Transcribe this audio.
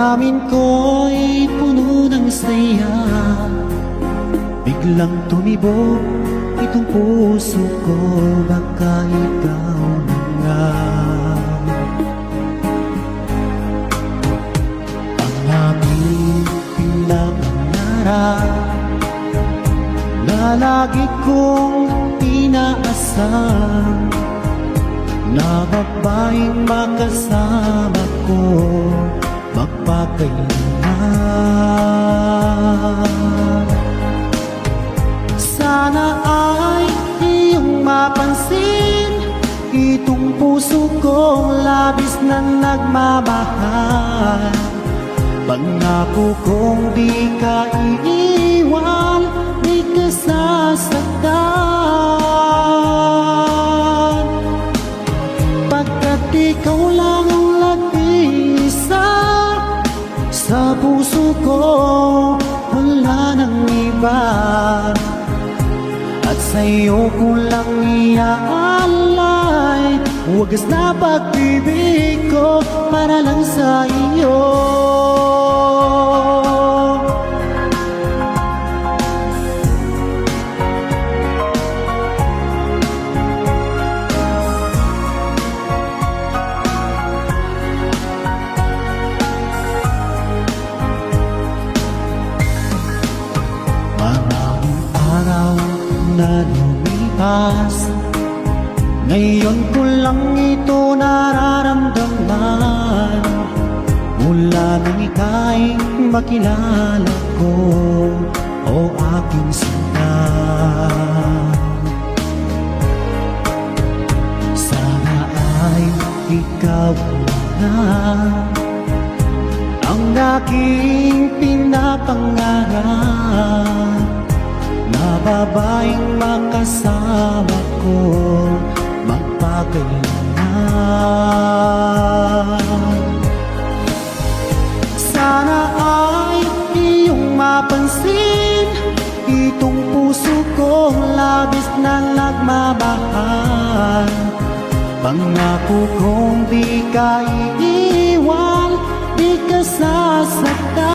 Damdamin ko'y puno ng saya, biglang tumibok itong puso ko. Baka ikaw na nga ang aking pinapangarap na lagi kong inaasam, na babaeng makasama ko magpakailanman. Sana ay iyong mapansin itong puso kong labis na nagmamahal. Pangako kong di ka iiwan, di ka sasaktan, pagkat ikaw lang ang nag-iisa sa puso ko, wala nang iba. At sa'yo ko lang iaalay wagas na pag-ibig ko para lang sa iyo. Maraming araw na lumipas, ngayon ko lang ito nararamdaman. Mula nang ika'y makilala ko, o aking sinta, sana ay ikaw na ang aking pinapangarap, na babaeng makasama ko magpakailanman. Sana ay iyong mapansin itong puso kong labis na nagmamahal. Pangako kong di ka iiwan, di ka sasaktan.